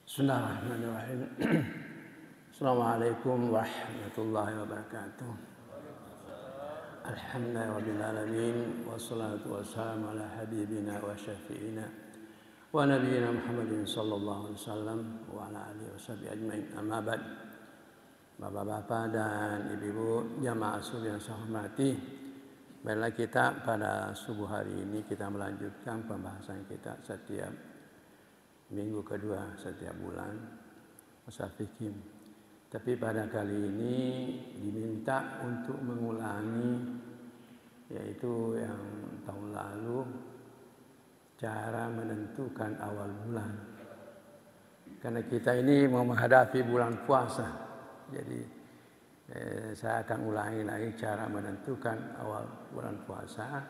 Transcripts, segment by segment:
Bismillahirrahmanirrahim. Assalamualaikum warahmatullahi wabarakatuh. Alhamdulillahirabbil alamin wassalatu wassalamu ala habibina wa syafi'ina wa nabiyyina Muhammadin sallallahu alaihi wasallam wa ala alihi washabihi ajmain. Amma ba'd. Bapak-bapak dan ibu-ibu jamaah subuh yang saya hormati, baiklah kita pada subuh hari ini kita melanjutkan pembahasan kita setiap minggu kedua setiap bulan Ushul Fikih. Tapi pada kali ini diminta untuk mengulangi, yaitu yang tahun lalu, cara menentukan awal bulan. Karena kita ini mau menghadapi bulan puasa, jadi saya akan ulangi lagi cara menentukan awal bulan puasa,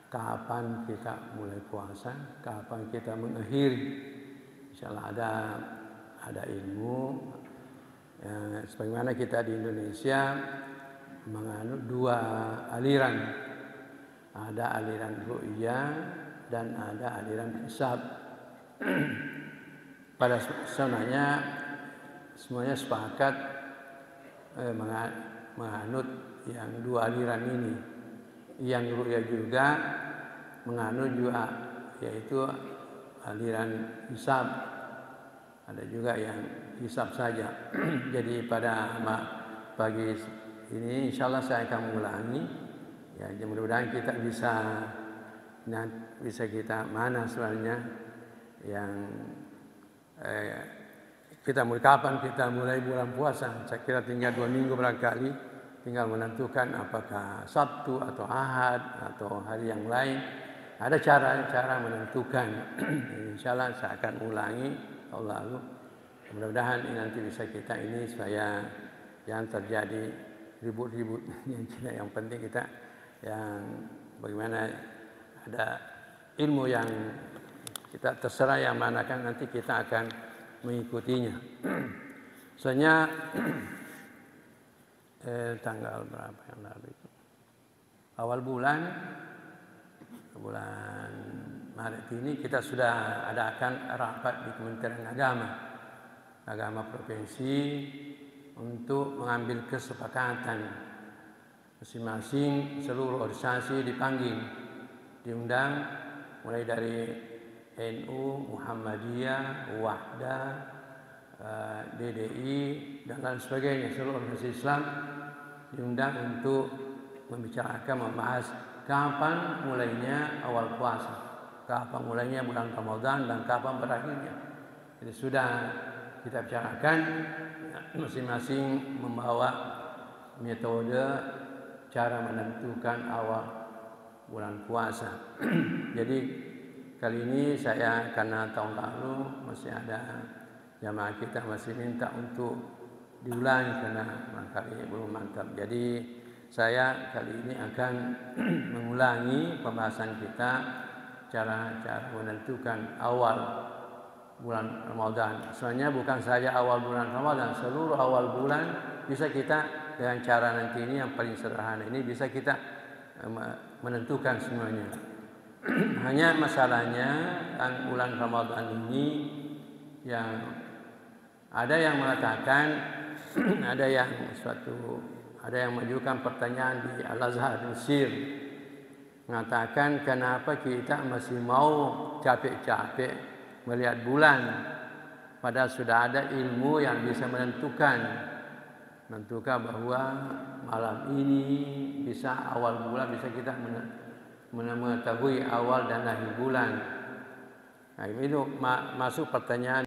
kapan kita mulai puasa, kapan kita mengakhiri. Insyaallah ada ilmu sebagaimana kita di Indonesia menganut dua aliran. Ada aliran ru'yah dan ada aliran hisab. Pada sebenarnya semuanya sepakat menganut yang dua aliran ini. Yang ru'yah juga menganut juga, yaitu aliran hisab. Ada juga yang hisab saja. Jadi pada pagi ini insyaallah saya akan mengulangi, ya, mudah-mudahan kita bisa kita mana sebenarnya yang kapan kita mulai bulan puasa. Saya kira tinggal 2 minggu barangkali, tinggal menentukan apakah Sabtu atau Ahad atau hari yang lain. Ada cara menentukan. Insyaallah saya akan ulangi tahun lalu. Mudah-mudahan ini nanti bisa kita ini supaya yang terjadi ribut-ribut. Yang penting kita yang bagaimana ada ilmu yang kita terserah yang manakan, nanti kita akan mengikutinya. Soalnya tanggal berapa yang lalu itu? Awal bulan Maret ini kita sudah adakan rapat di Kementerian Agama Provinsi untuk mengambil kesepakatan. Masing-masing seluruh organisasi dipanggil, diundang, mulai dari NU, Muhammadiyah, Wahda, DDI dan lain sebagainya. Seluruh organisasi Islam diundang untuk membahas kapan mulainya awal puasa, kapan mulainya bulan Ramadan, dan kapan berakhirnya. Jadi sudah kita bicarakan, masing-masing membawa metode cara menentukan awal bulan puasa. Jadi kali ini saya, karena tahun lalu masih ada jamaah kita masih minta untuk diulangi karena kali belum mantap. Jadi saya kali ini akan mengulangi pembahasan kita cara menentukan awal bulan Ramadan. Soalnya bukan saja awal bulan Ramadan, seluruh awal bulan bisa kita dengan cara nanti ini yang paling sederhana ini bisa kita menentukan semuanya. Hanya masalahnya bulan Ramadan ini yang ada yang mengatakan ada yang mengajukan pertanyaan di Al-Azhar Mesir, mengatakan kenapa kita masih mau capek-capek melihat bulan, padahal sudah ada ilmu yang bisa menentukan bahwa malam ini bisa awal bulan, bisa kita mengetahui awal dan akhir bulan. Nah, itu masuk pertanyaan.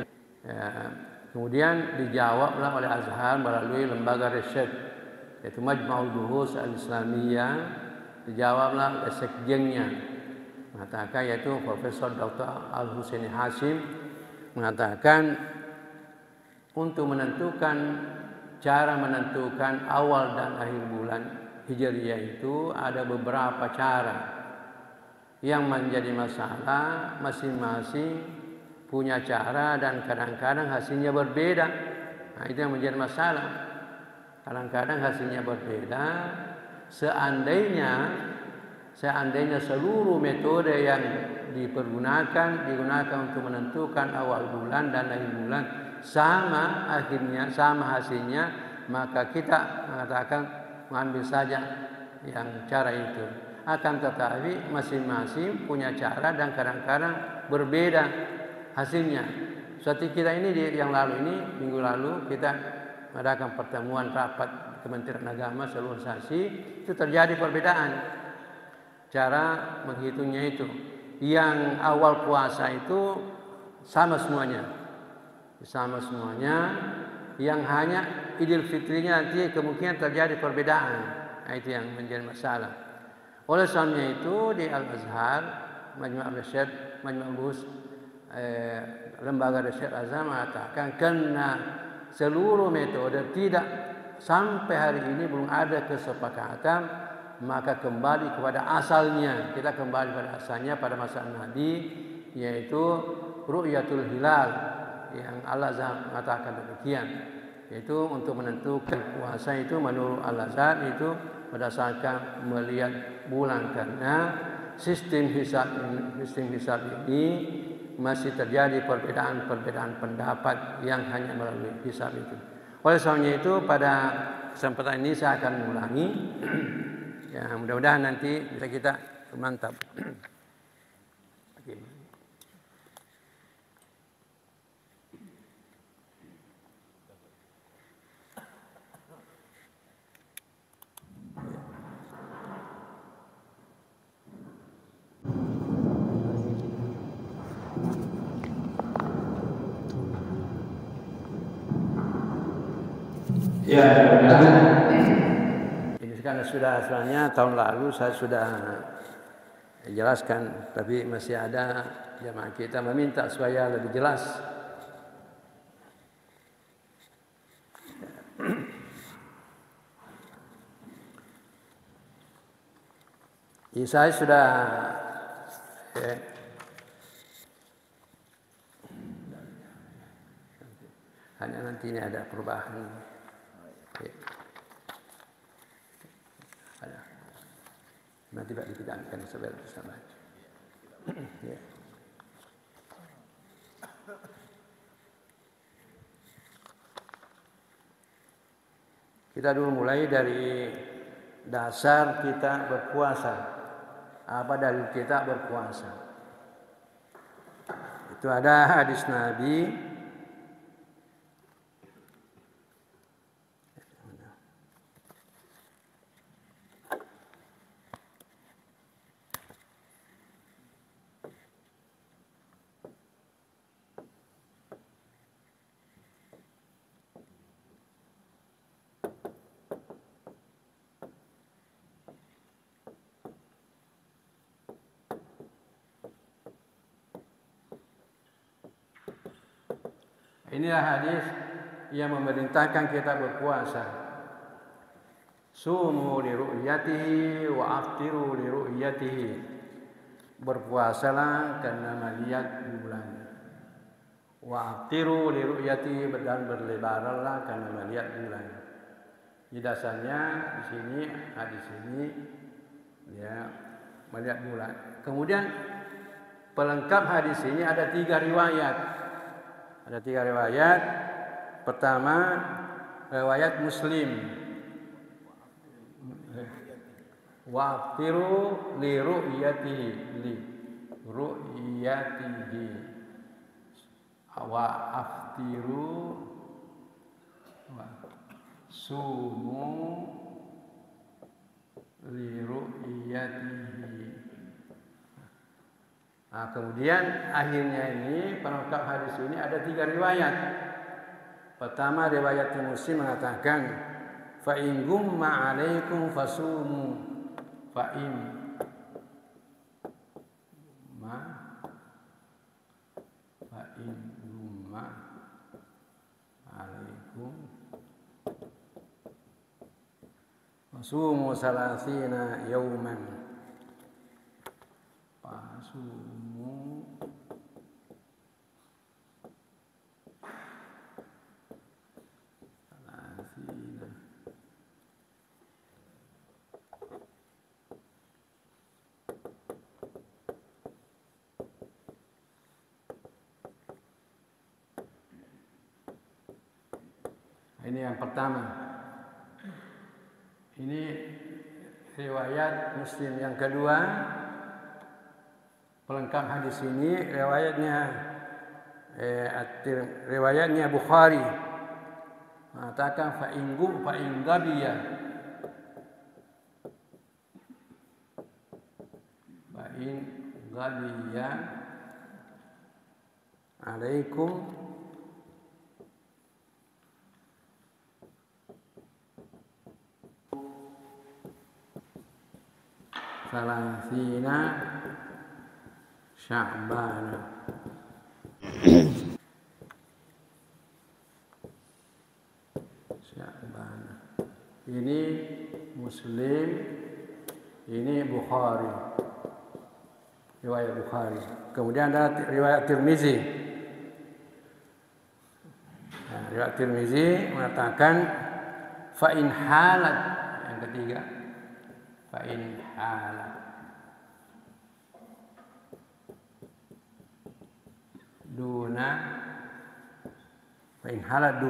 Kemudian dijawablah oleh Azhar melalui lembaga riset, yaitu Majma'ul Buhus Al-Islamiyah. Dijawablah oleh sekjennya, mengatakan, yaitu Profesor Dr. Al-Husaini Hashim, mengatakan untuk cara menentukan awal dan akhir bulan Hijriyah itu ada beberapa cara. Yang menjadi masalah, masing-masing punya cara dan kadang-kadang hasilnya berbeda. Nah, itu yang menjadi masalah. Kadang-kadang hasilnya berbeda. Seandainya seluruh metode yang digunakan untuk menentukan awal bulan dan akhir bulan sama akhirnya, sama hasilnya, maka kita mengatakan mengambil saja yang cara itu. Akan tetapi masing-masing punya cara dan kadang-kadang berbeda hasilnya. Seperti kita ini yang lalu ini, minggu lalu kita mengadakan pertemuan rapat Kementerian Agama seluruh instansi, itu terjadi perbedaan cara menghitungnya itu. Yang awal puasa itu sama semuanya, yang hanya Idul Fitrinya nanti kemungkinan terjadi perbedaan. Nah, itu yang menjadi masalah. Oleh sebabnya itu di Al-Azhar, Majma' Risyad, Majma' Buhus, lembaga riset Azhar mengatakan karena seluruh metode tidak sampai hari ini belum ada kesepakatan, maka kembali kepada asalnya. Kita kembali pada asalnya pada masa Nabi, yaitu ru'yatul hilal, yang Al-Azhar mengatakan demikian, yaitu untuk menentukan puasa itu menurut Al-Azhar itu berdasarkan melihat bulan, karena sistem hisab ini masih terjadi perbedaan pendapat yang hanya melalui hisab itu. Oleh sebabnya itu pada kesempatan ini saya akan mengulangi ya, mudah-mudahan nanti bisa kita mantap. Ya, ini sekarang sebenarnya tahun lalu saya sudah jelaskan, tapi masih ada jamaah kita meminta supaya lebih jelas. Ini saya sudah hanya nanti ini ada perubahan. Nanti Pak dipidangkan bersama. Ya. Kita dulu mulai dari dasar kita berpuasa. Apa dalil kita berpuasa? Itu ada hadis Nabi. Inilah hadis yang memerintahkan kita berpuasa. Sumu li ru'yatihi wa aftiru li ru'yatihi. Berpuasalah karena melihat bulan. Wa aftiru li ru'yatihi, dan berlebaranlah karena melihat bulan. Di dasarnya di sini hadis ini ya melihat bulan. Kemudian pelengkap hadis ini ada 3 riwayat. Ada 3 riwayat. Pertama, riwayat Muslim. Wa aftiru li ru'yatihi, li ru'yatihi. Wa aftiru wa sumu li ru'yatihi. Nah, kemudian akhirnya ini pelengkap hadis ini ada 3 riwayat. Pertama, riwayat Muslim mengatakan fa in gumma 'alaikum fasumu, fa in gumma 'alaikum fasumu salasina yauman. Fasumu salasina. Ini yang pertama. Ini riwayat Muslim. Yang kedua, pelengkap hadis ini riwayatnya Bukhari. Mengatakan fa in gabiya alaikum salasina Sya'ban. Ini Muslim, ini Bukhari, riwayat Bukhari. Kemudian ada riwayat Tirmizi. Nah, riwayat Tirmizi mengatakan fa in halat, yang ketiga, fa in halat duna, fa in halat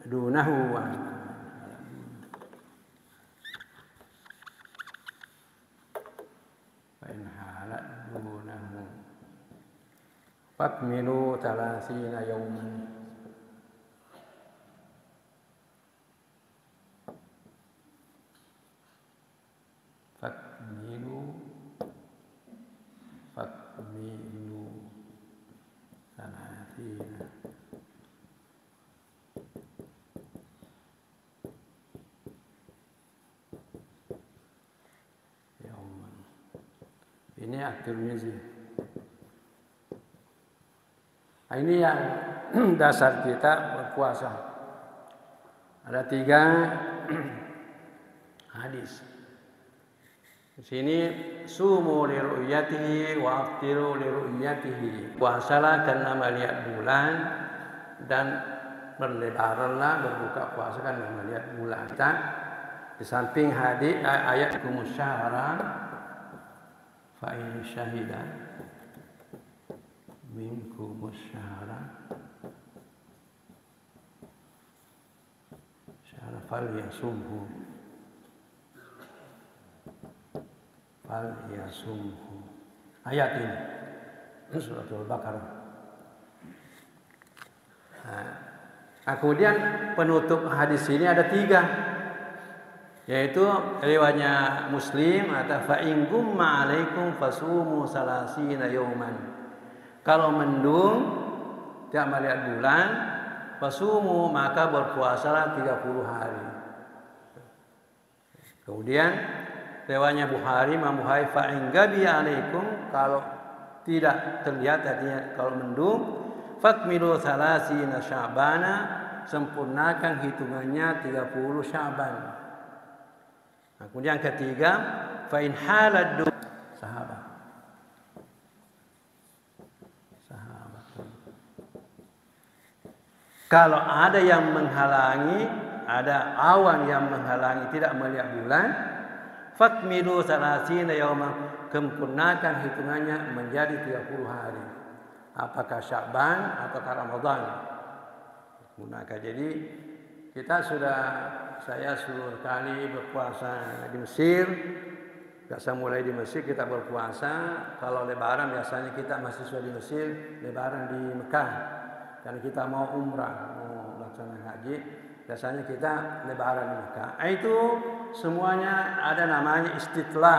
dunahu fakmilu talasina yauman. Fakmilu talasina yauman. Ini At-Tirmizi. Ini yang dasar kita berpuasa. Ada 3 hadis. Di sini sumu li ru'yatihi wa aftiru li ru'yatihi. Puasalah karena melihat bulan dan berlebaranlah berbuka puasa karena melihat bulan. Di samping hadis ayat kumusyahara fa in syahida minkumus syahra fal yasumhu. Ayat ini surat Al-Baqarah. Kemudian penutup hadis ini ada 3, yaitu riwayatnya Muslim atau fa in gumma alaikum fasumu salasina yauman. Kalau mendung tidak melihat bulan, fasumu maka berpuasalah 30 hari. Kemudian riwayatnya Bukhari, Imam Bukhari fa in gabiya alaikum, kalau tidak terlihat artinya kalau mendung, fakmilu salasina Sya'bana, sempurnakan hitungannya 30 Sya'ban. Nah, kemudian yang ketiga, fa in halad sahabat. Kalau ada yang menghalangi, ada awan yang menghalangi tidak melihat bulan, fakmilu salasina yauman, sempurnakan hitungannya menjadi 30 hari. Apakah Sya'ban atau Ramadan? Gunakan. Jadi saya 10 kali berpuasa di Mesir. Biasa mulai di Mesir kita berpuasa. Kalau lebaran biasanya kita mahasiswa di Mesir, lebaran di Mekah. Karena kita mau umrah, mau laksanakan haji, biasanya kita lebaran di Mekah. Itu semuanya ada namanya istitla.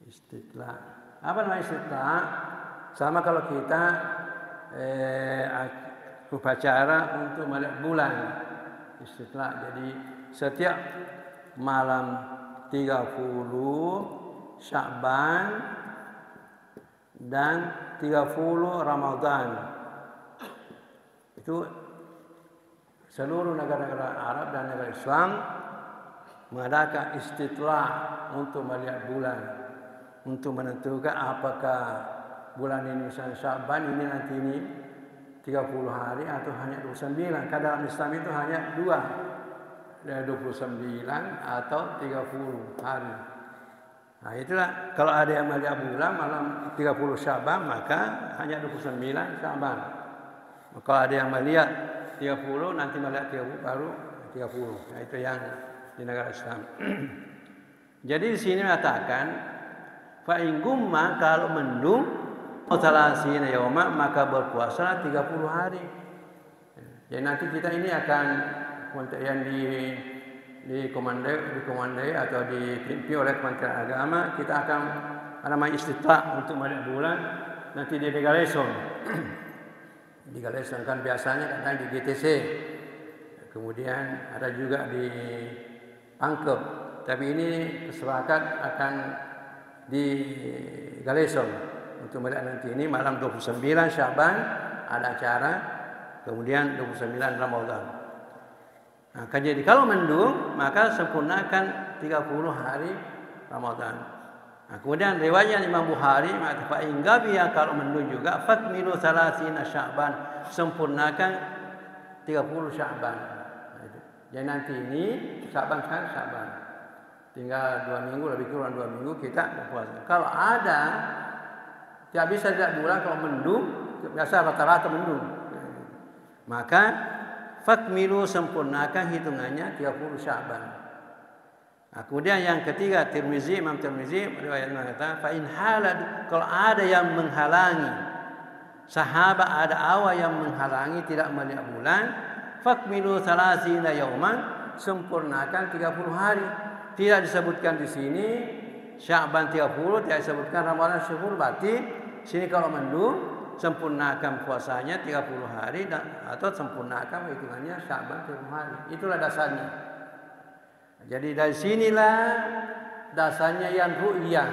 Istitla. Apa namanya istitla? Sama kalau kita upacara untuk melihat bulan. Istitla. Jadi setiap malam 30 Sya'ban dan 30 Ramadan. Itu seluruh negara-negara Arab dan negara Islam mengadakan istitla untuk melihat bulan, untuk menentukan apakah bulan ini misalnya Sya'ban ini nanti ini 30 hari atau hanya 29. Karena dalam Islam itu hanya 2, 29 atau 30 hari. Nah itulah kalau ada yang melihat bulan malam 30 Sya'ban maka hanya 29 Sya'ban. Kalau ada yang melihat 30 nanti melihat 30 baru 30. Nah itu yang di negara Islam. Jadi di sini mengatakan fa in gumma kalau mendung salasina yauma maka berpuasa 30 hari. Jadi nanti kita ini akan yang dikomandai atau dipimpin oleh Kementerian Agama, kita akan namanya istitla untuk melihat bulan nanti di Galeson. Di Galeson kan biasanya kadang di GTC, kemudian ada juga di Pangkep, tapi ini kesepakatan akan di Galeson untuk melihat nanti ini malam 29 Sya'ban ada acara, kemudian 29 Ramadan. Nah, jadi kalau mendung maka sempurnakan 30 hari Ramadan. Nah, kemudian riwayat Imam Bukhari mengatakan inggabiya kalau mendung juga fakmilu salasina Sya'ban, sempurnakan 30 Sya'ban. Nah, itu. Jadi nanti ini Sya'ban kan Sya'ban. Tinggal 2 minggu, lebih kurang 2 minggu kita berpuasa. Kalau ada tidak bisa lihat bulan kalau mendung, biasa rata-rata mendung. Maka fakmilu sempurnakan hitungannya 30 Sya'ban. Nah, kemudian yang ketiga Imam Tirmizi riwayat mengatakan fa in halad kalau ada yang menghalangi sahabat ada awal yang menghalangi tidak melihat bulan fakmilu salasina yauman sempurnakan 30 hari. Tidak disebutkan di sini Sya'ban 30, tidak disebutkan Ramadan 10, berarti sini kalau mendung sempurnakan puasanya 30 hari atau sempurnakan hitungannya Sya'ban 30 hari. Itulah dasarnya. Jadi dari sinilah dasarnya yang ru'yah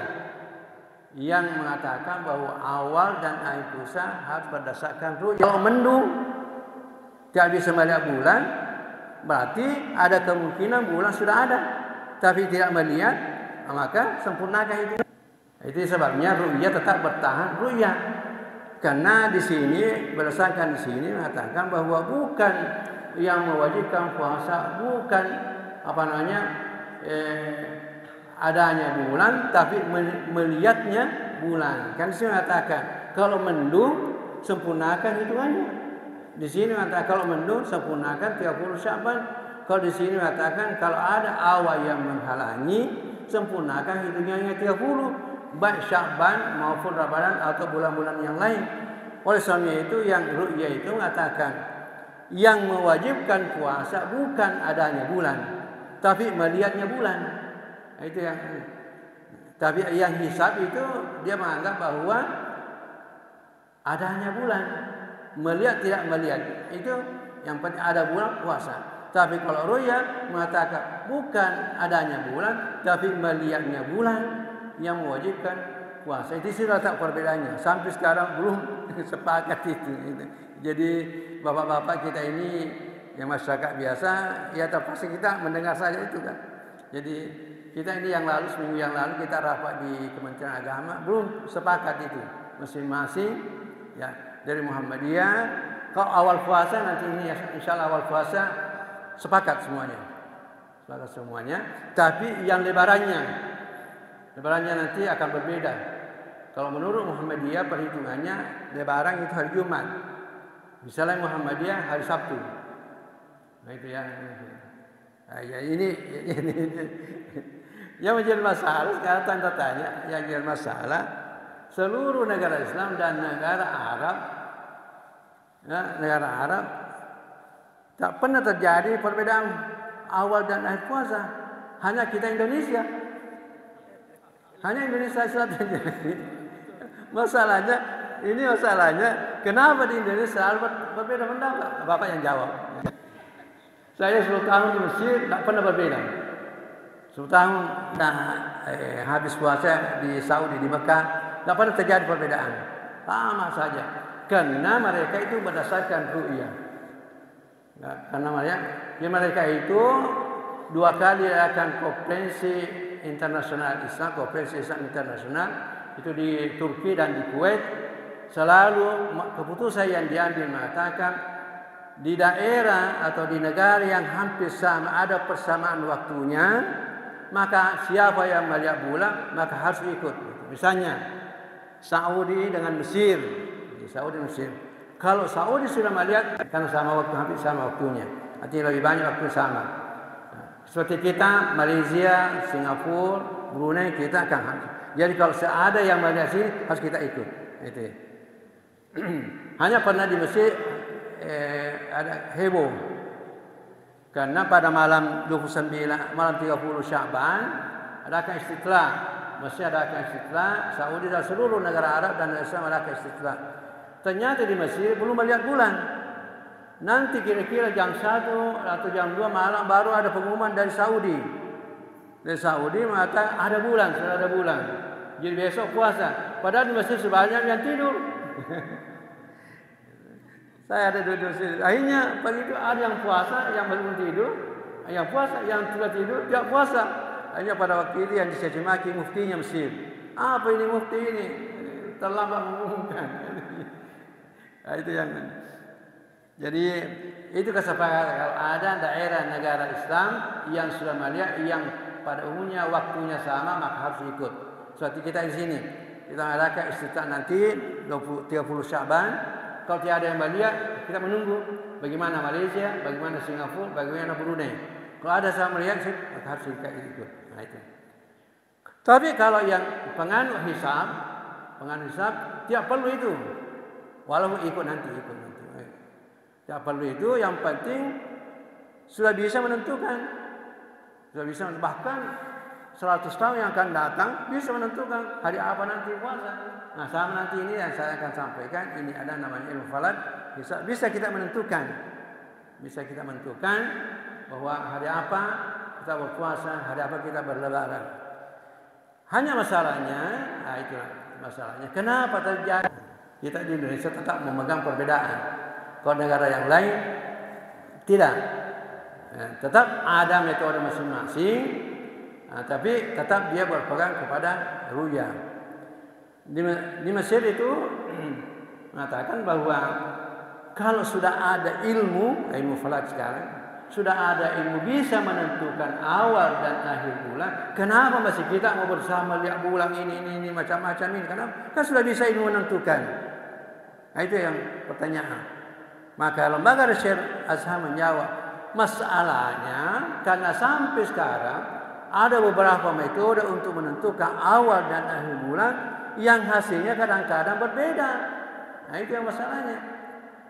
yang mengatakan bahwa awal dan akhir puasa harus berdasarkan ru'yah. Kalau mendung tidak bisa melihat bulan, berarti ada kemungkinan bulan sudah ada, tapi tidak melihat, maka sempurnakan itu. Itu sebabnya ru'yah tetap bertahan ru'yah. Karena di sini berdasarkan di sini mengatakan bahwa bukan yang mewajibkan puasa bukan adanya bulan tapi melihatnya bulan. Kan di sini mengatakan kalau mendung sempurnakan hitungannya. Di sini mengatakan kalau mendung sempurnakan 30 Sya'ban. Kalau di sini mengatakan kalau ada awan yang menghalangi sempurnakan hitungannya 30. Baik Sya'ban maupun Ramadan atau bulan-bulan yang lain. Oleh sebabnya itu yang ru'yah itu mengatakan yang mewajibkan puasa bukan adanya bulan, tapi melihatnya bulan. Itu yang. Tapi yang hisab itu dia menganggap bahwa adanya bulan, melihat tidak melihat itu yang penting ada bulan puasa. Tapi kalau ru'yah mengatakan bukan adanya bulan, tapi melihatnya bulan yang mewajibkan puasa. Itu sudah tak perbedaannya. Sampai sekarang belum sepakat itu. Jadi bapak-bapak kita ini yang masyarakat biasa, ya terpaksa kita mendengar saja itu kan. Jadi kita ini yang lalu seminggu yang lalu kita rapat di Kementerian Agama belum sepakat itu. Masing-masing ya dari Muhammadiyah kalau awal puasa nanti ini insyaallah awal puasa sepakat semuanya. Sepakat semuanya. Tapi yang lebarannya nanti akan berbeda. Kalau menurut Muhammadiyah perhitungannya Lebaran itu hari Jumat. Misalnya Muhammadiyah hari Sabtu. Nah itu yang ini yang menjadi masalah sekarang tanda tanya yang menjadi masalah seluruh negara Islam dan negara Arab tak pernah terjadi perbedaan awal dan akhir puasa. Hanya kita Indonesia. Hanya Indonesia Selatan. Masalahnya, kenapa di Indonesia berbeda pendapat? Bapak yang jawab. Saya 10 tahun di Mesir tak pernah berbeda. 10 tahun habis puasa di Saudi, di Mekah, tak pernah terjadi perbedaan. Sama saja. Karena mereka itu berdasarkan ru'yah. Karena mereka itu 2 kali akan konferensi internasional Islam, konferensi Islam internasional itu di Turki dan di Kuwait. Selalu keputusan yang diambil mengatakan di daerah atau di negara yang hampir sama ada persamaan waktunya, maka siapa yang melihat bulan maka harus ikut. Misalnya Saudi dengan Mesir, Saudi Mesir. Kalau Saudi sudah melihat, karena sama waktu, hampir sama waktunya, artinya lebih banyak waktu sama. Seperti kita, Malaysia, Singapura, Brunei, kita akan harus. Jadi kalau ada yang melihat sini harus kita ikut. Itu. Hanya pernah di Mesir ada heboh. Karena pada malam 29, malam 30 Sya'ban adakan istiqlal. Mesir adakan istiqlal, Saudi dan seluruh negara Arab dan Islam adakan istiqlal. Ternyata di Mesir belum melihat bulan. Nanti kira-kira jam 1 atau jam 2 malam baru ada pengumuman dari Saudi. Dari Saudi mengatakan ada bulan, sudah ada bulan. Jadi besok puasa. Padahal di Mesir sebanyak yang tidur. Saya ada duduk sini. Akhirnya begitu ada yang puasa, yang belum tidur, yang puasa, yang sudah tidur tidak puasa. Akhirnya pada waktu itu yang dicaci maki muftinya Mesir. Apa ini mufti ini? Terlambat mengumumkan. Nah, itu yang. Jadi itu kesepakatan kalau ada daerah negara Islam yang sudah melihat yang pada umumnya waktunya sama maka harus ikut. Seperti kita di sini. Kita mengadakan istiqlal nanti 30 Sya'ban. Kalau tidak ada yang melihat, kita menunggu bagaimana Malaysia, bagaimana Singapura, bagaimana Brunei. Kalau ada yang melihat, maka harus kita ikut. Nah, itu. Tapi kalau yang penganut hisab tidak perlu itu. Walaupun ikut nanti. Tidak perlu itu. Yang penting sudah bisa menentukan. Bahkan 100 tahun yang akan datang bisa menentukan hari apa nanti puasa. Nah, sama nanti ini yang saya akan sampaikan, ini ada namanya ilmu falak. Bisa kita menentukan. Bisa kita menentukan bahwa hari apa kita berpuasa, hari apa kita berlebaran. Hanya masalahnya, nah itulah masalahnya. Kenapa terjadi? Kita di Indonesia tetap memegang perbedaan. Kalau negara yang lain tidak. Tetap ada metode masing-masing. Nah, tapi tetap dia berpegang kepada ru'yah. Di Mesir itu mengatakan bahwa kalau sudah ada ilmu falak sekarang, sudah ada ilmu bisa menentukan awal dan akhir bulan, kenapa masih kita mau bersama lihat bulan ini macam-macam ini? Kenapa? Kan sudah bisa ilmu menentukan. Nah, itu yang pertanyaan. Maka lembaga riset Azhar menjawab masalahnya karena sampai sekarang ada beberapa metode untuk menentukan awal dan akhir bulan yang hasilnya kadang-kadang berbeda. Nah, itu yang masalahnya.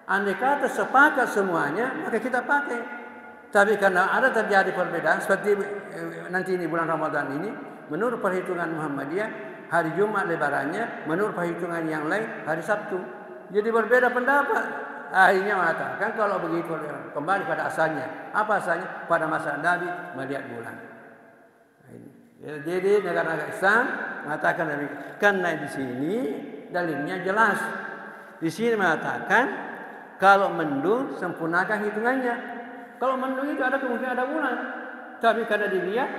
Andai kata sepakat semuanya, maka kita pakai. Tapi karena ada terjadi perbedaan, seperti nanti ini bulan Ramadan ini, menurut perhitungan Muhammadiyah, hari Jumat lebarannya, menurut perhitungan yang lain, hari Sabtu. Jadi berbeda pendapat. Akhirnya mengatakan kalau begitu kembali pada asalnya. Apa asalnya? Pada masa Nabi melihat bulan. Jadi negara-negara Islam mengatakan karena di sini dalilnya jelas. Di sini mengatakan kalau mendung sempurnakan hitungannya. Kalau mendung itu ada kemungkinan ada bulan. Tapi karena dilihat,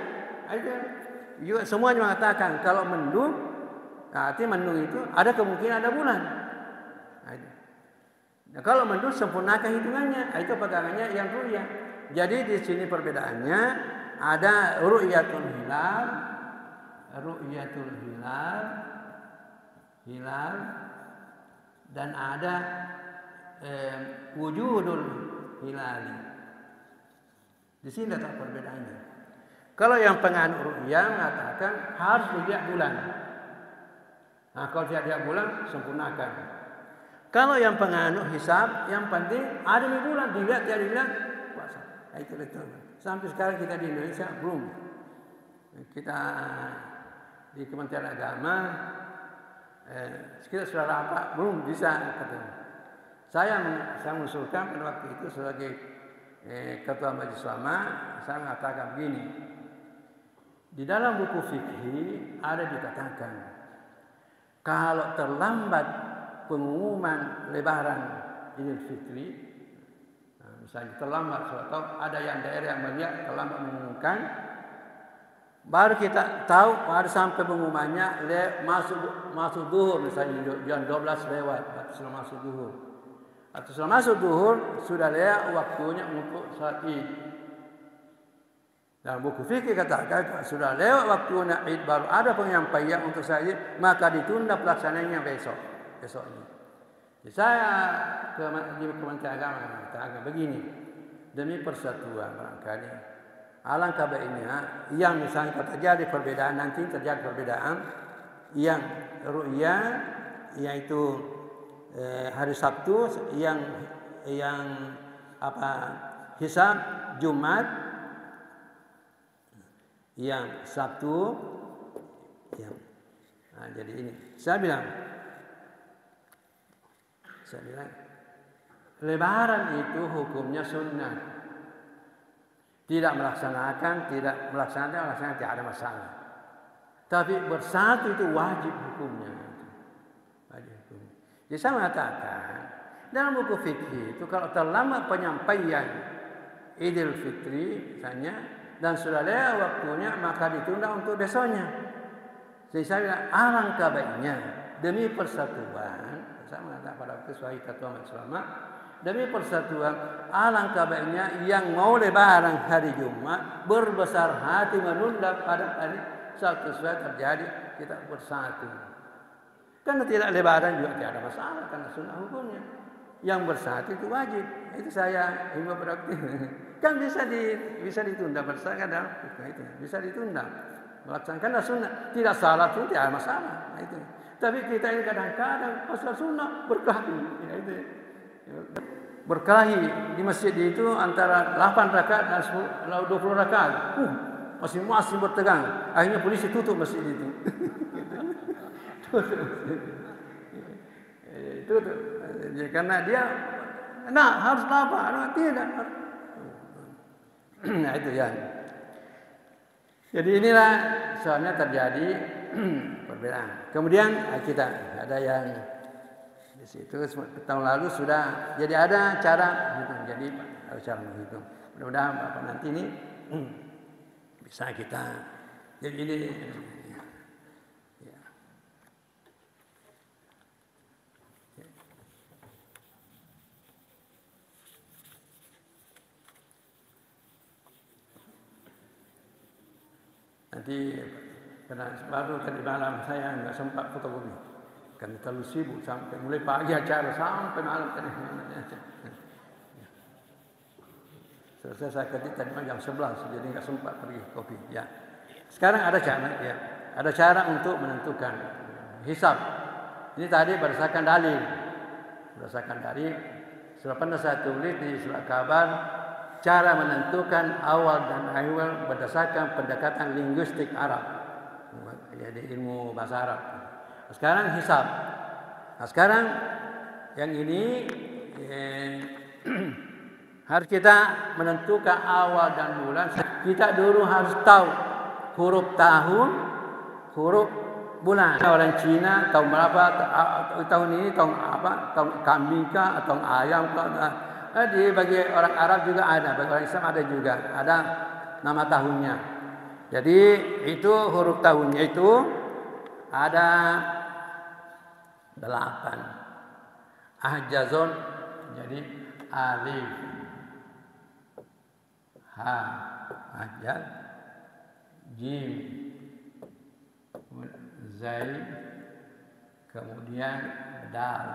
juga semuanya mengatakan kalau mendung, artinya mendung itu ada kemungkinan ada bulan. Nah, kalau mendung sempurnakan hitungannya, itu pegangannya yang ru'yah. Jadi di sini perbedaannya. Ada ru'yatul hilal, dan ada wujudul hilali. Di sini letak perbedaannya. Kalau yang penganut ru'yah mengatakan harus dilihat bulan. Nah, kalau tidak lihat bulan sempurnakan. Kalau yang penganut hisab, yang penting ada bulan, dilihat tidak dilihat puasa. Nah, itu betul. Sampai sekarang kita di Indonesia belum. Kita di Kementerian Agama kita sudah rapat belum bisa ketemu. Saya mengusulkan pada waktu itu sebagai ketua Majelis Ulama, saya mengatakan begini. Di dalam buku fikih ada dikatakan kalau terlambat pengumuman lebaran Idul Fitri, misalnya terlambat, atau ada yang daerah yang melihat terlambat mengumumkan, baru kita tahu baru sampai pengumumannya masuk duhur, misalnya jam 12 lewat atau sudah masuk duhur, atau sudah masuk duhur sudah lewat waktunya untuk salat Id. Dalam buku fikih katakan sudah lewat waktunya Id baru ada penyampaian untuk saya, maka ditunda pelaksanaannya besoknya. Jadi saya di Kementerian Agama mengatakan begini, demi persatuan barangkali alangkah baiknya yang misalnya terjadi perbedaan nanti terjadi perbedaan yang ru'yah yaitu hari Sabtu yang hisab Jumat yang Sabtu yang jadi ini saya bilang lebaran itu hukumnya sunnah, tidak melaksanakan tidak ada masalah, tapi bersatu itu wajib hukumnya. Jadi saya mengatakan dalam buku fikih itu kalau terlambat penyampaian Idul Fitri misalnya dan sudah lewat waktunya maka ditunda untuk besoknya. Jadi saya bilang alangkah baiknya demi persatuan, saya mengatakan pada waktu Suhaib Ketua Majelis Ulama, demi persatuan alangkah baiknya yang mau lebaran hari Jumat berbesar hati menunda pada hari Sabtu supaya terjadi kita bersatu. Karena tidak lebaran juga tidak ada masalah karena sunnah hukumnya. Yang bersatu itu wajib. Itu saya himbau pada waktu kan bisa ditunda bersama itu bisa ditunda melaksanakan sunnah tidak salah itu tidak ada masalah. Nah, itu. Tapi kita ini kadang-kadang pasal sunnah berkelahi. Ya, itu. Berkelahi di masjid itu antara 8 rakaat dan 20 rakaat. Masing-masing bertegang. Akhirnya polisi tutup masjid itu. Tutup. Karena dia harus apa? Tidak. Nah itu ya. Jadi inilah soalnya terjadi perbedaan. Kemudian kita ada yang di situ tahun lalu sudah jadi ada cara jadi ada cara menghitung. Mudah-mudahan Bapak nanti ini bisa kita jadi ini ya. Nanti karena baru tadi malam saya nggak sempat fotokopi karena terlalu sibuk sampai mulai pagi acara sampai malam tadi. Selesai saya ketik tadi jam 11 jadi nggak sempat pergi kopi ya. Sekarang ada cara ya, ada cara untuk menentukan hisab. Ini tadi berdasarkan dalil, sudah pernah saya tulis di surat kabar. Cara menentukan awal dan akhir berdasarkan pendekatan linguistik Arab, jadi ilmu bahasa Arab. Sekarang hisab. Nah sekarang yang ini harus kita menentukan awal dan bulan. Kita dulu harus tahu huruf tahun, huruf bulan. Orang Cina tahun berapa? Tahun ini tahun apa? Tahun kambing kah atau ayam kah? Bagi orang Arab juga ada, bagi orang Islam ada juga, ada nama tahunnya. Jadi itu huruf tahunnya itu ada 8. Ahjazun jadi alif, ha, ahjaz, jim, zai, kemudian dal,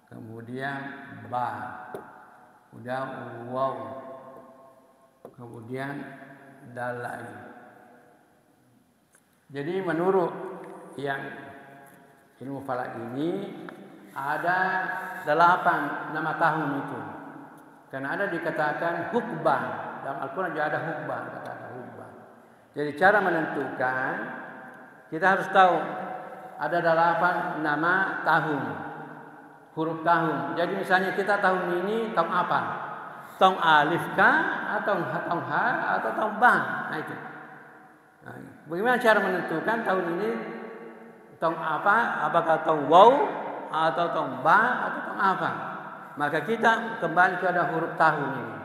kemudian ba, kemudian waw, kemudian dalai. Jadi menurut yang ilmu falak ini ada 8 nama tahun itu. Karena ada dikatakan hukbah, dalam Al-Quran juga ada hukbah, kata hukbah. Jadi cara menentukan kita harus tahu ada 8 nama tahun. Huruf tahun. Jadi misalnya kita tahun ini tahun apa? Tahun alif kah atau tahun ha atau tahun ba? Nah itu. Nah, bagaimana cara menentukan tahun ini tahun apa? Apakah tahun waw atau tahun ba atau tahun apa? Maka kita kembali kepada huruf tahun ini.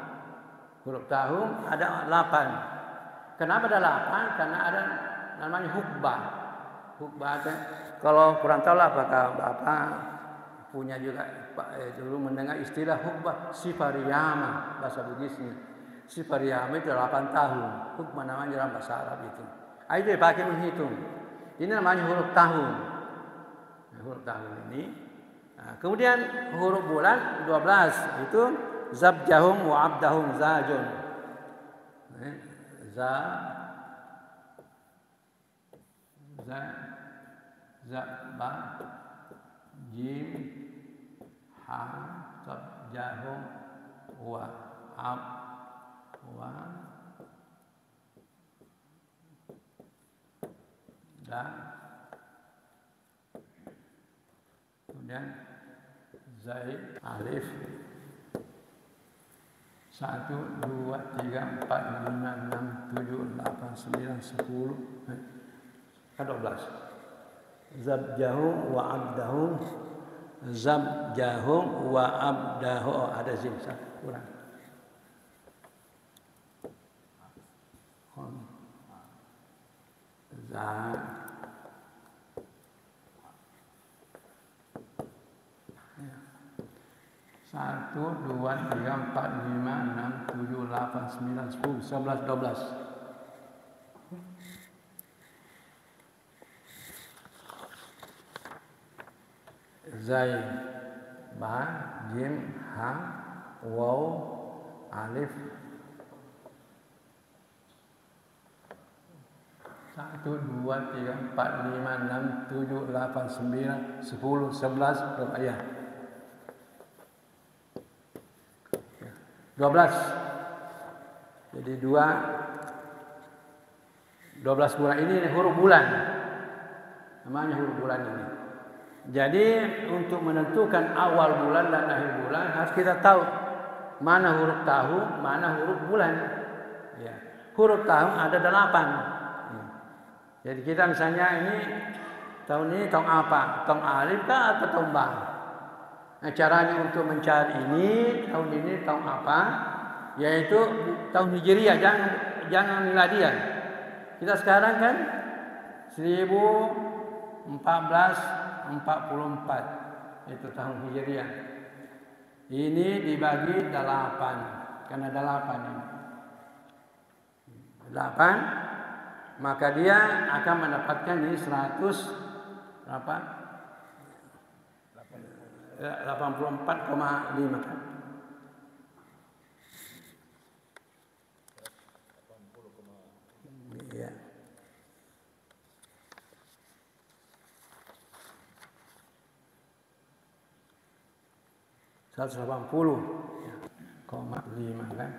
Huruf tahun ada 8. Kenapa ada 8? Karena ada namanya hukbah. Hukbah kalau kurang tahu lah apakah Bapak punya juga dulu mendengar istilah hukbah sifariyama bahasa Bugisnya. Sifar Yam itu 8 tahun. Hukman namanya dalam bahasa Arab itu. Itu dipakai menghitung. Ini namanya huruf tahun. Huruf tahun ini. Nah, kemudian huruf bulan 12 itu zabjahum wa abdahum zajun. Za ba jim ha zabjahum wa ab wa da kemudian zai alif 1 2 3 4 5 6 7 8 9 10 12 zabjahum wa abdahum zabjahum wa abdahu ada zim kurang za 1 2 3 4 5 6 7 8 9 10 11 12 zai ba jim ha waw alif 1 2 3 4 5 6 7 8 9 10 11 ya 12. Jadi 12 bulan ini huruf bulan. Namanya huruf bulan ini. Jadi untuk menentukan awal bulan dan akhir bulan harus kita tahu mana huruf tahun, mana huruf bulan. Ya. Huruf tahun ada 8. Jadi kita misalnya tahun ini tahun apa? Tahun alif kah atau tahun ba? Nah, caranya untuk mencari tahun ini tahun apa? Yaitu tahun Hijriah, jangan miladiah. Kita sekarang kan 1444 itu tahun Hijriah. Ini dibagi 8 karena 8 ini. 8 maka dia akan mendapatkan ini 100 berapa? 84,5 kan? Iya. Ya. 180,5 kan?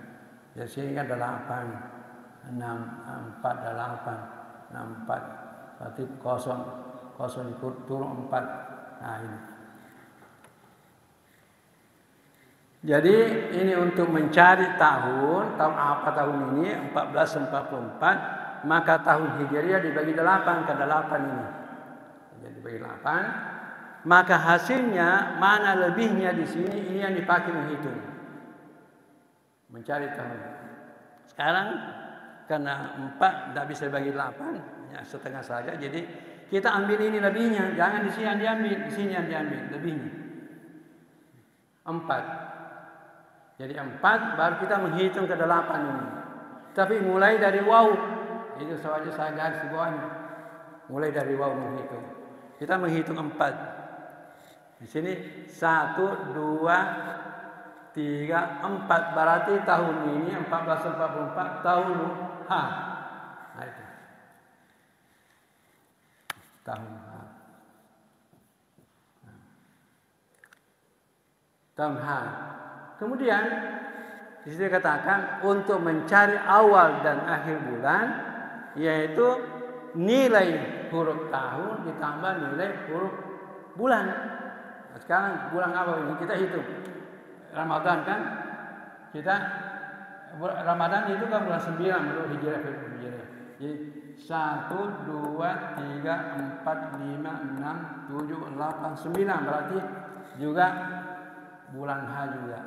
Ya sini kan 8 6 4 8 6 4 berarti kosong turun 4. Nah ini. Jadi ini untuk mencari tahun apa tahun ini 1444 maka tahun Hijriah dibagi 8 ke 8 ini. Jadi dibagi 8 maka hasilnya mana lebihnya di sini ini yang dipakai menghitung. Mencari tahun. Sekarang karena 4 tidak bisa dibagi 8 ya setengah saja jadi kita ambil ini lebihnya jangan di sini yang diambil di sini yang diambil lebihnya 4. Jadi 4 baru kita menghitung ke 8 ini. Tapi mulai dari waw. Itu saja saya garis di bawahnya. Mulai dari waw menghitung. Kita menghitung 4. Di sini 1, 2, 3, 4. Berarti tahun ini 1444 tahun H. Nah itu. Tahun H. Tahun H. Kemudian di sini katakan untuk mencari awal dan akhir bulan yaitu nilai huruf tahun ditambah nilai huruf bulan. Nah, sekarang bulan apa ini kita hitung? Ramadan kan? Ramadan itu kan bulan 9 menurut Hijriah. Jadi 1 2 3 4 5 6 7 8 9 berarti juga bulan H juga.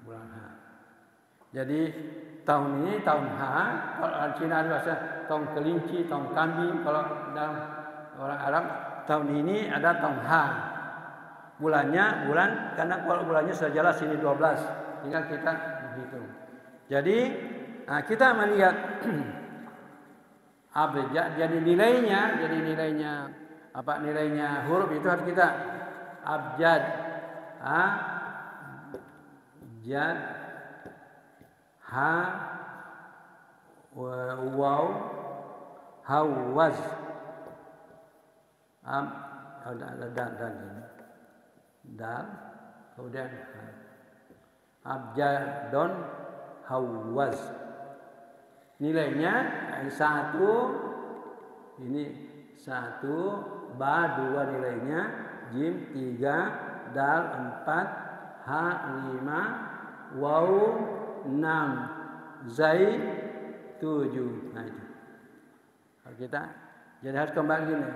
Bulan H. Jadi tahun ini tahun H, kalau Cina bahasa tahun kelinci, tahun kambing, kalau dalam orang Arab tahun ini ada tahun H. Bulannya karena kalau bulannya sudah jelas ini 12, tinggal kita menghitung. Jadi kita melihat abjad, jadi nilainya apa, nilainya huruf itu harus kita abjad, jad, ha, waw, hawaz, dal, kemudian abjadon, hawaz. Nilainya satu, ini satu, ba dua nilainya, jim tiga, dal empat, ha lima, waw enam, zai tujuh. Nah itu. Kalau kita jadi harus kembali gini.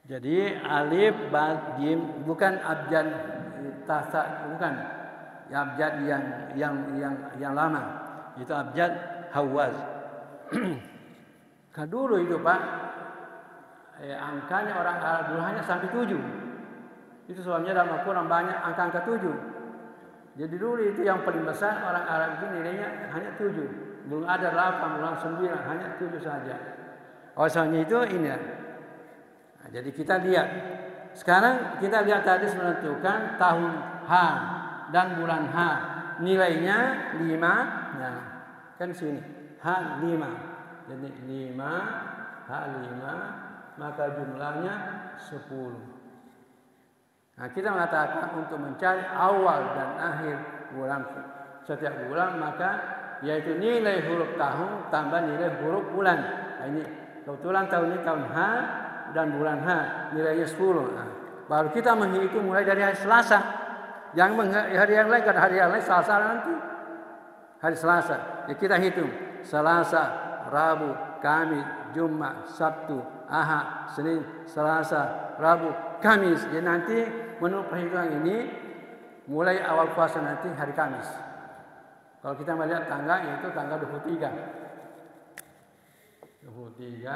Jadi alif, ba, jim bukan abjad tasa, bukan abjad yang lama. Itu abjad hawaz. Kan dulu itu Pak, angkanya orang Arab dulu hanya sampai 7. Itu sebabnya dalam Al-Quran banyak angka-angka 7. Jadi dulu itu yang paling besar orang Arab itu nilainya hanya 7. Belum ada 8, belum 9, hanya 7 saja. Soalnya itu ini. Nah, jadi kita lihat. Sekarang kita lihat tadi menentukan tahun H dan bulan H. Nilainya 5. Nah, kan sini H5. Jadi 5, H5, maka jumlahnya 10. Nah, kita mengatakan untuk mencari awal dan akhir bulan setiap bulan, maka yaitu nilai huruf tahun tambah nilai huruf bulan. Nah, ini kebetulan tahun ini tahun H dan bulan H, nilainya 10. Nah, baru kita menghitung mulai dari hari Selasa. Jangan hari yang lain, karena hari yang lain Selasa nanti. Hari Selasa, ya kita hitung Selasa, Rabu, Kamis, Jumat, Sabtu, Ahad, Senin, Selasa, Rabu, Kamis. Jadi nanti menurut perhitungan ini mulai awal puasa nanti hari Kamis. Kalau kita melihat tanggal, yaitu tanggal 23. 23.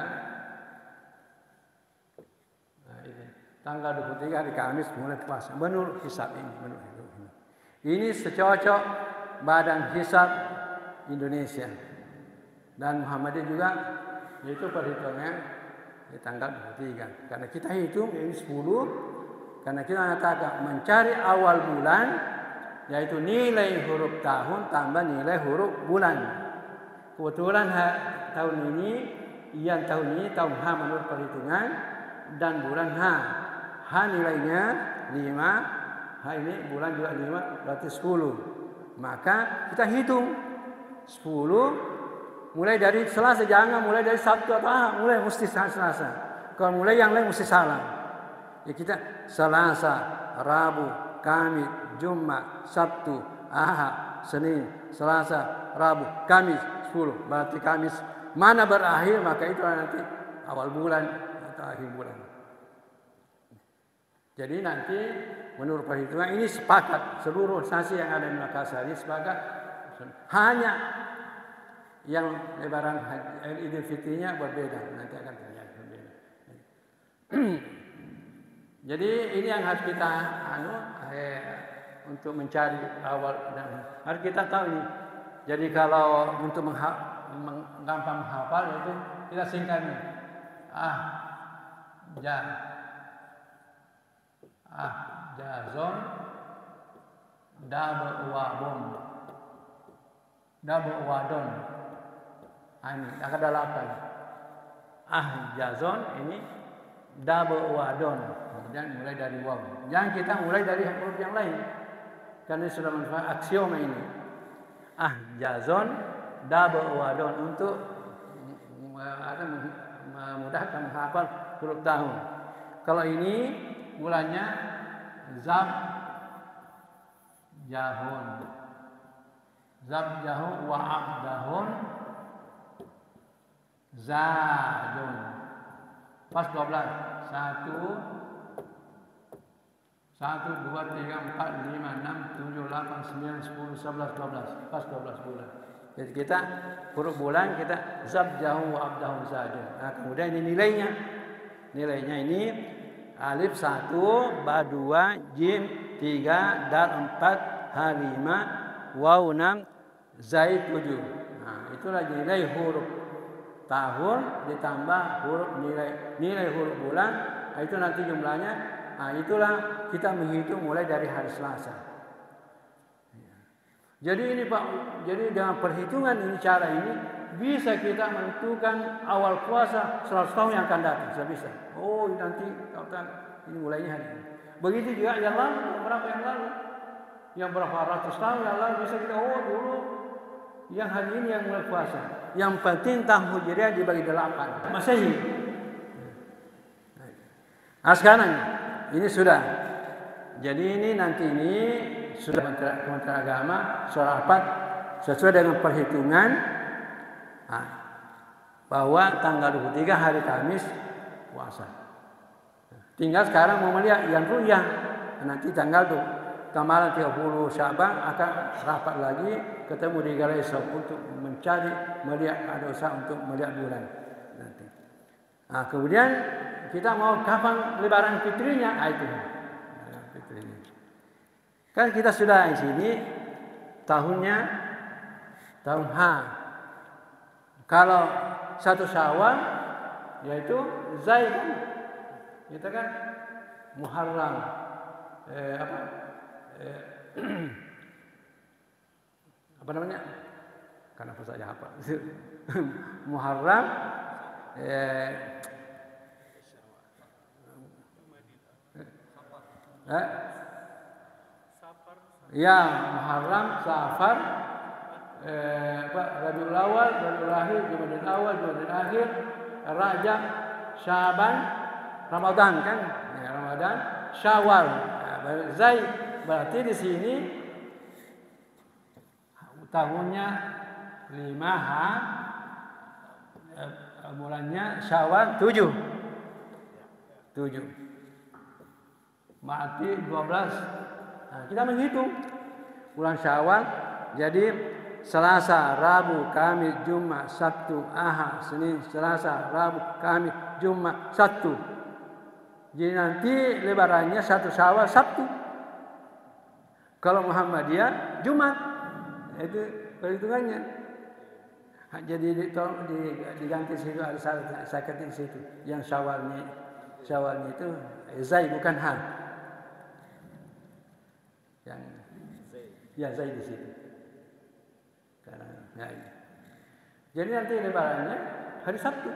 Nah, ini tanggal 23 hari Kamis mulai puasa. Menurut hisab ini, ini secocok Badan Hisab Indonesia dan Muhammadiyah juga, yaitu perhitungan di tanggal 23. Karena kita hitung ini 10, karena kita mengatakan mencari awal bulan, yaitu nilai huruf tahun tambah nilai huruf bulan. Kebetulan tahun ini tahun H menurut perhitungan, dan bulan H. H nilainya 5, H ini bulan juga 5, berarti 10. Maka kita hitung 10 mulai dari Selasa, jangan mulai dari Sabtu atau Ahad, mulai mesti Selasa. Kalau mulai yang lain mesti salah. Ya kita Selasa, Rabu, Kamis, Jumat, Sabtu, Ahad, Senin, Selasa, Rabu, Kamis, 10. Berarti Kamis mana berakhir, maka itu nanti awal bulan atau akhir bulan. Jadi nanti menurut perhitungan ini sepakat, seluruh instansi yang ada di Makassar ini sepakat, hanya yang lebaran Idul Fitrinya berbeda, nanti akan terjadi berbeda. Jadi ini yang harus kita untuk mencari awal, dan harus kita tahu ini. Jadi kalau untuk gampang menghafal itu kita singkat nih. Jazon, double wadon. Ini akan ada 8. Jazon ini double wadon. Kemudian mulai dari waw. Jangan kita mulai dari huruf yang lain, karena sudah manfaat aksioma ini. Jazon, double wadon, untuk memudahkan menghafal huruf tahun. Kalau ini bulannya Zab Jahun wa Abdahun Zadun. Pas 12. 1 2 3 4 5 6 7 8 9 10 11 12. Pas 12 bulan. Jadi kita huruf bulan kita Zab Jahun wa Abdahun Zadun. Nah, kemudian ini nilainya. Nilainya ini alif 1, ba 2, jim 3, dal 4, ha 5, waw 6, Zaid 7. Nah, itulah nilai huruf tahun ditambah huruf nilai huruf bulan. Nah, itu nanti jumlahnya. Nah, itulah kita menghitung mulai dari hari Selasa. Jadi ini Pak, jadi dengan perhitungan ini, cara ini bisa kita menentukan awal puasa 100 tahun yang akan datang. Bisa. Oh, nanti ini mulainya hari ini. Begitu juga yang lalu, berapa yang lalu? Yang berapa ratus tahun yang lalu bisa kita, oh dulu yang hari ini yang mulai puasa. Yang penting tahun Hijriah dibagi 8. Masehi. Nah, sekarang ini sudah. Jadi ini nanti ini sudah Kementerian Agama surah 4 sesuai dengan perhitungan bahwa tanggal 23 hari Kamis puasa. Tinggal sekarang mau melihat yang ru'yah. Nanti tanggal tanggal 30 Syaban akan rapat lagi ketemu di Galai Sob untuk mencari melihat, ada usaha untuk melihat bulan nanti. Nah, kemudian kita mau kapan lebaran fitrinya? Itu fitrinya. Kan kita sudah di sini tahunnya tahun H. Kalau 1 Syawal yaitu Zaid, kita kan Muharram, apa namanya? Kenapa saja apa? Muharram, ya Muharram, Safar, Rabiul Awal, Rabiul Akhir, Jumadil Awal, Jumadil Akhir, Rajab, Syaban, Ramadan kan? Ya, Ramadan, Syawal. Zaid berarti di sini tahunnya 5H, bulannya Syawal 7. Berarti 12. Nah, kita menghitung bulan Syawal. Jadi Selasa, Rabu, Kamis, Jumat, Sabtu, Ahad, Senin, Selasa, Rabu, Kamis, Jumat, Sabtu. Jadi nanti lebarannya 1 Syawal Sabtu. Kalau Muhammadiyah Jumat. Itu perhitungannya. Jadi diganti situ, ada saya ketik situ. Yang Syawalnya itu Zaid bukan H. Yang ya Zaid di situ. Ya. Jadi nanti lebarannya hari Sabtu.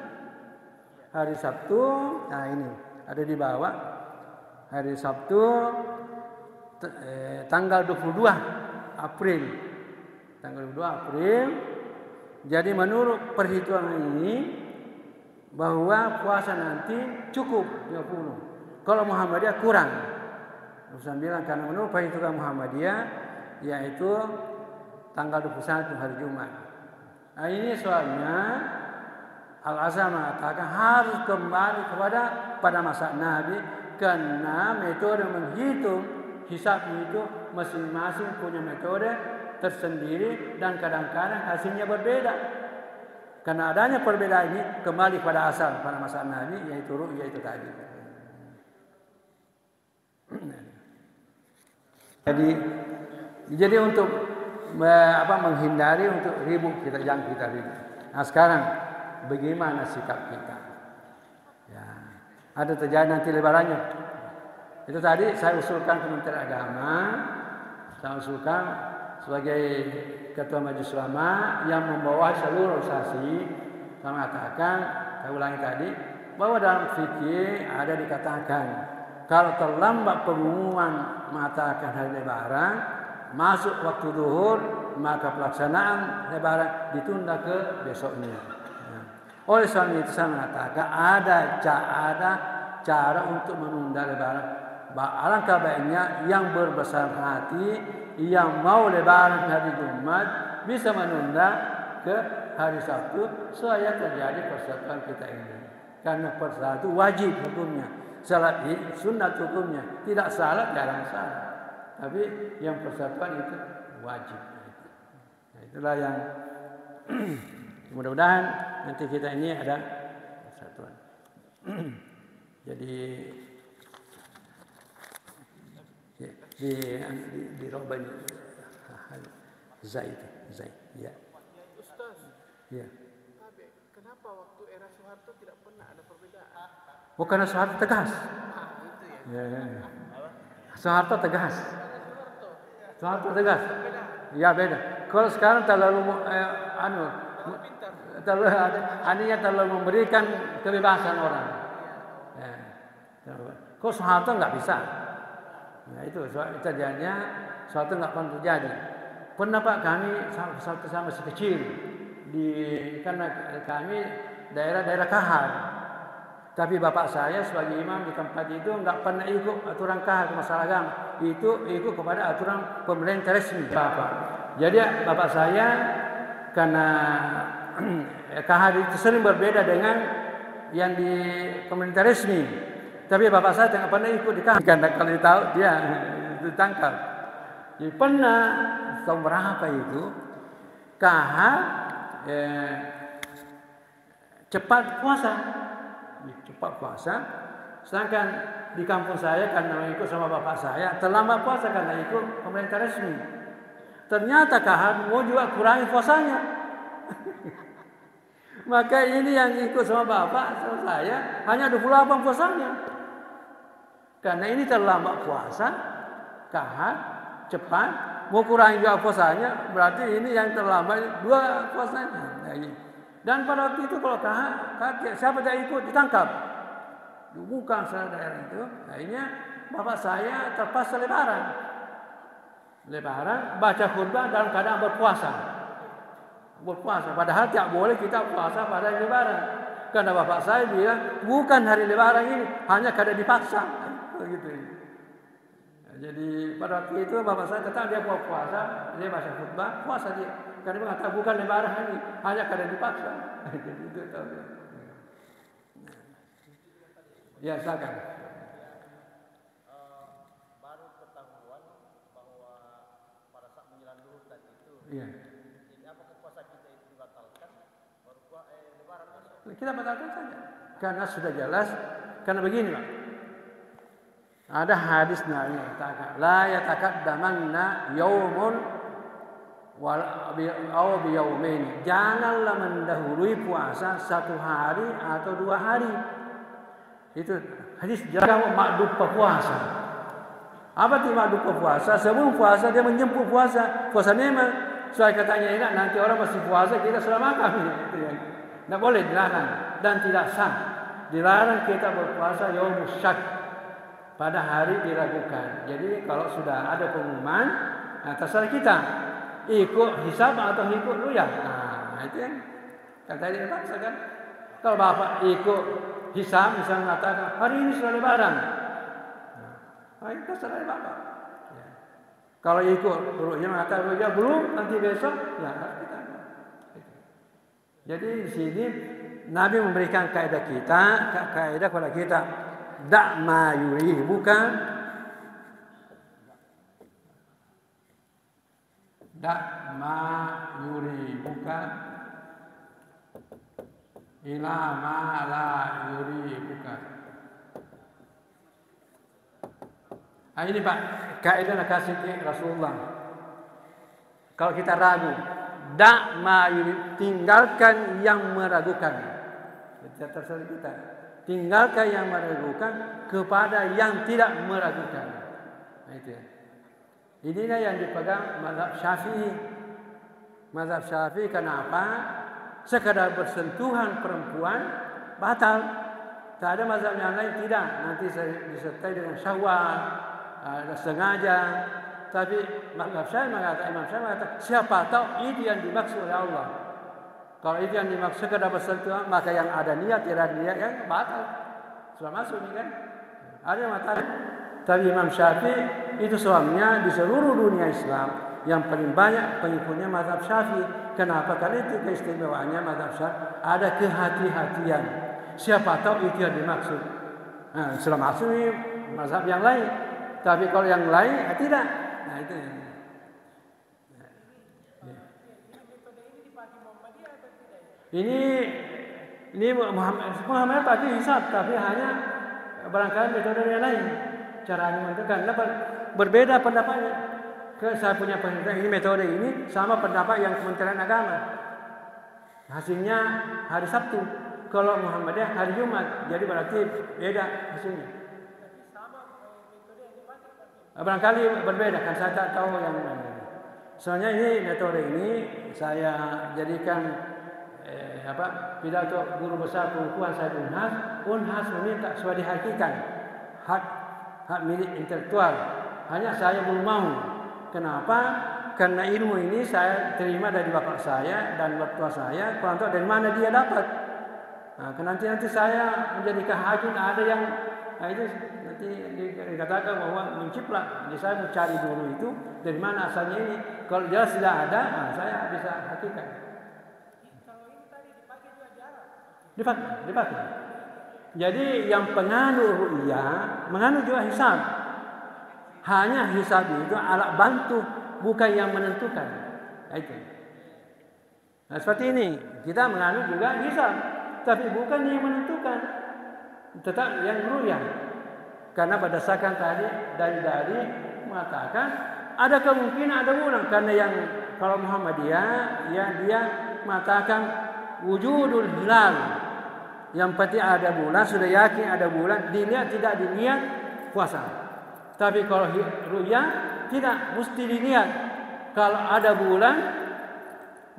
Hari Sabtu, nah ini ada di bawah. Hari Sabtu tanggal 22 April. Tanggal 22 April. Jadi menurut perhitungan ini bahwa puasa nanti cukup 20. Kalau Muhammadiyah kurang. Saya bilang karena menurut perhitungan Muhammadiyah yaitu tanggal 21 hari Jumat. Nah, ini soalnya Al-Azhar mengatakan harus kembali pada masa Nabi karena metode menghitung hisab itu masing-masing punya metode tersendiri dan kadang-kadang hasilnya berbeda. Karena adanya perbedaan ini kembali pada asal pada masa Nabi yaitu ru'yah itu tadi. Jadi untuk menghindari untuk ribut kita ribut. Nah sekarang bagaimana sikap kita? Ya, ada terjadi nanti lebarannya. Itu tadi saya usulkan Kementerian Agama, saya usulkan sebagai Ketua Majelis Ulama yang membawa seluruh organisasi. Saya mengatakan, saya ulangi tadi, bahwa dalam fikih ada dikatakan kalau terlambat pengumuman mengatakan hari lebaran masuk waktu zuhur, maka pelaksanaan lebaran ditunda ke besoknya. Oleh sebab itu saya mengatakan ada cara untuk menunda lebaran. Alangkah baiknya yang berbesar hati, yang mau lebaran hari Jumat bisa menunda ke hari Sabtu supaya terjadi persatuan kita ini. Karena persatuan itu wajib hukumnya, salat sunat hukumnya, tidak salat jarang salat. Tapi yang persatuan itu wajib. Nah, itulah yang mudah-mudahan nanti kita ini ada persatuan. Jadi di Robani Zaid. Ya. Ustaz. Ya. Kenapa waktu era Soeharto tidak pernah ada perbedaan? Bukan Soeharto tegas. Itu ya. Ya. Soeharto tegas. Soeharto tegas. Ya beda. Kalau sekarang terlalu terlalu memberikan kebebasan orang. Ya. Kok Soeharto nggak bisa? Nah itu terjadinya Soeharto nggak pernah terjadi. Pernah Pak kami sama masih kecil karena kami daerah kahar. Tapi bapak saya sebagai imam di tempat itu nggak pernah ikut aturan kahar masalah agama. Itu ikut kepada aturan pemerintah resmi bapak. Jadi bapak saya karena kahar itu sering berbeda dengan yang di pemerintah resmi. Tapi bapak saya tidak pernah ikut di kahar karena kalau tahu dia ditangkap. Jadi pernah tahun berapa itu kahar cepat puasa, sedangkan di kampung saya karena ikut sama bapak saya terlambat puasa karena ikut pemerintah resmi. Ternyata kahar mau juga kurangi puasanya. Maka ini yang ikut sama bapak sama saya hanya 28 puasanya. Karena ini terlambat puasa, kahar cepat mau kurangi juga puasanya, berarti ini yang terlambat 2 puasanya. Dan pada waktu itu kalau kakek siapa yang ikut ditangkap, bukan salah daerah itu. Akhirnya bapak saya terpaksa lebaran baca khutbah dalam keadaan berpuasa. Padahal tidak boleh kita puasa pada lebaran. Karena bapak saya bilang bukan hari lebaran ini, hanya karena dipaksa. Begitu. Jadi pada waktu itu bapak saya tetap dia puasa, dia baca khutbah, puasa dia. Karena dia mengatakan bukan lebaran ini, hanya karena dipaksa. Jadi itu tahu. Ya, silakan. Baru ketahuan bahwa pada saat menjelang duhur tadi itu. Iya. Jadi apakah puasa kita itu dibatalkan? Baru lebaran masuk. Kita batalkan saja. Karena sudah jelas. Karena begini, Pak. Ada hadis Nabi mengatakan, la yataqaddamanna yaumun aw biyaumain. Janganlah mendahului puasa 1 hari atau 2 hari. Itu hadis jangan makdupa puasa. Apa itu makdupa puasa? Sebelum puasa dia menjemput puasa. Puasa memang sesuai katanya enak, nanti orang masih puasa kita sudah makan. Itu ya. Tidak boleh, dilarang dan tidak sah. Dilarang kita berpuasa yaumus syak. Pada hari diragukan. Jadi kalau sudah ada pengumuman, terserah kita ikut hisab atau ikut ruyah. Nah, itu yang katanya dipaksa kan. Kalau bapak ikut hisab, misalnya mengatakan hari ini sudah lebaran, nah, itu terserah bapak. Ya. Kalau ikut ruyah mengatakan ruyah belum, nanti besok, ya kita. Jadi di sini Nabi memberikan kaidah kepada kita. Da' ma yuribuka ila ma la yuribuka. Nah, ini Pak, kaidah kasih Rasulullah. Kalau kita ragu, da' ma tinggalkan yang meragukan. Terserah kita. Tinggalkan yang meragukan kepada yang tidak meragukan. Nah, itu ya. Inilah yang dipegang mazhab Syafi'i. Mazhab Syafi'i kenapa? Sekadar bersentuhan perempuan batal. Tak ada mazhab yang lain tidak. Nanti disertai dengan syahwat, sengaja. Tapi mazhab Syafi'i mengatakan, Imam Syafi'i mengatakan, siapa tahu itu yang dimaksud oleh Allah. Kalau itu yang dimaksud sekadar bersentuhan, maka yang ada niat, tidak ada niat yang batal. Sudah masuk ini kan? Ada yang mengatakan, tapi Imam Syafi'i itu suaminya di seluruh dunia Islam yang paling banyak pengikutnya mazhab Syafi'i. Kenapa? Karena itu keistimewaannya mazhab Syafi'i. Ada kehati-hatian. Siapa tahu itu yang dimaksud. Nah, sudah masuk ini mazhab yang lain. Tapi kalau yang lain, tidak. Nah, itu yang Ini Muhammad pasti hisab, tapi hanya barangkali metode yang lain. Caranya menentukan berbeda pendapatnya. saya punya penelitian ini, metode ini sama pendapat yang Kementerian Agama. Hasilnya hari Sabtu. Kalau Muhammadiyah hari Jumat. Jadi berarti beda hasilnya. Barangkali berbeda kan, saya tak tahu yang mana. Soalnya ini metode ini saya jadikan pidato guru besar pengukuhan saya Unhas meminta supaya dihakikan hak milik intelektual. Hanya saya belum mau. Kenapa? Karena ilmu ini saya terima dari bapak saya dan mertua saya. Kurang tahu dari mana dia dapat. Nah, nanti saya menjadikan hakim ada yang itu nanti dikatakan bahwa menciplak. Jadi saya mau cari dulu itu dari mana asalnya ini. Kalau jelas tidak ada, saya bisa hakikan. Kalau ini tadi dipakai juga jarak. Dipakai. Jadi yang penganut ru'yah, menganut juga hisab. Hanya hisab itu alat bantu, bukan yang menentukan. Itu. Nah, seperti ini, kita menganut juga hisab, tapi bukan yang menentukan. Tetap yang ru'yah. Karena berdasarkan tadi dari mengatakan ada kemungkinan ada bulan, karena yang kalau Muhammadiyah ya dia mengatakan wujudul hilal. Yang penting ada bulan, sudah yakin ada bulan, dilihat tidak dilihat puasa. Tapi kalau ru'yah tidak mesti dilihat. Kalau ada bulan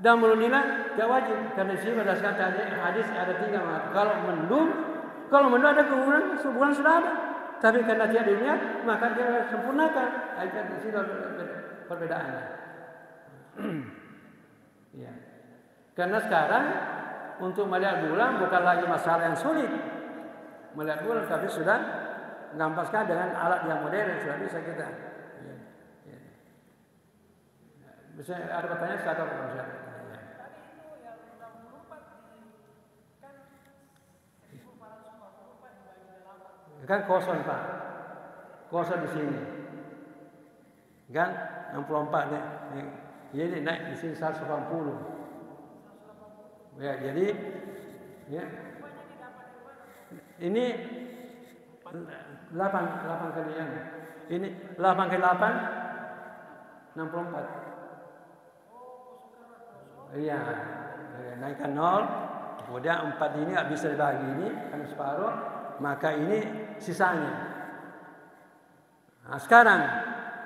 dan belum dilihat tidak wajib. Karena di sini berdasarkan hadis ada 3 kalau mendung ada bulan sudah ada. Tapi karena tidak dilihat maka dia sempurnakan. Itu di sini perbedaannya. Ya. Karena sekarang untuk melihat bulan bukan lagi masalah yang sulit. Melihat bulan tapi sudah mengampaskan dengan alat yang modern sudah bisa kita. Ya. Ya. Bisa ada pertanyaan silakan Pak Ustaz. Tadi itu yang 64 kan 1454 dibagi 8. Kan kosong Pak. Kosong di sini. Kan 64 nih. Jadi naik di sini 180. Ya, jadi ya. Ini 8 kali yang. Ini 8 kali 8 64. Iya, naikkan 0. Kemudian 4 ini nggak bisa dibagi ini kan separuh, maka ini sisanya. Nah, sekarang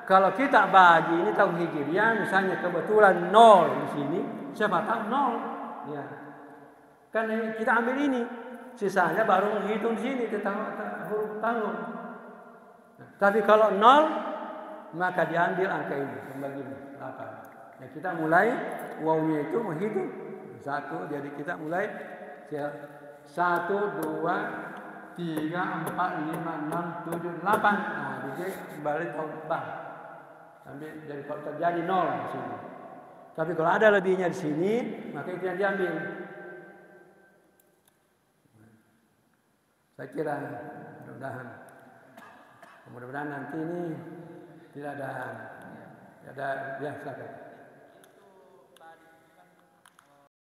kalau kita bagi ini tahun Hijriah misalnya kebetulan 0 di sini, siapa tahu 0. Ya. Kan kita ambil ini, sisanya baru menghitung di sini tentang huruf tahun. Nah, tapi kalau 0 maka diambil angka ini kembali 8. Ya, kita mulai wawnya itu menghitung 1, jadi kita mulai 1, 2, 3, 4, 5, 6, 7, 8. Nah, jadi kembali tahun bang. Sampai jadi kalau terjadi 0 di sini. Tapi kalau ada lebihnya di sini, maka itu yang diambil. Saya kira mudah-mudahan nanti ini tidak ada ya silakan.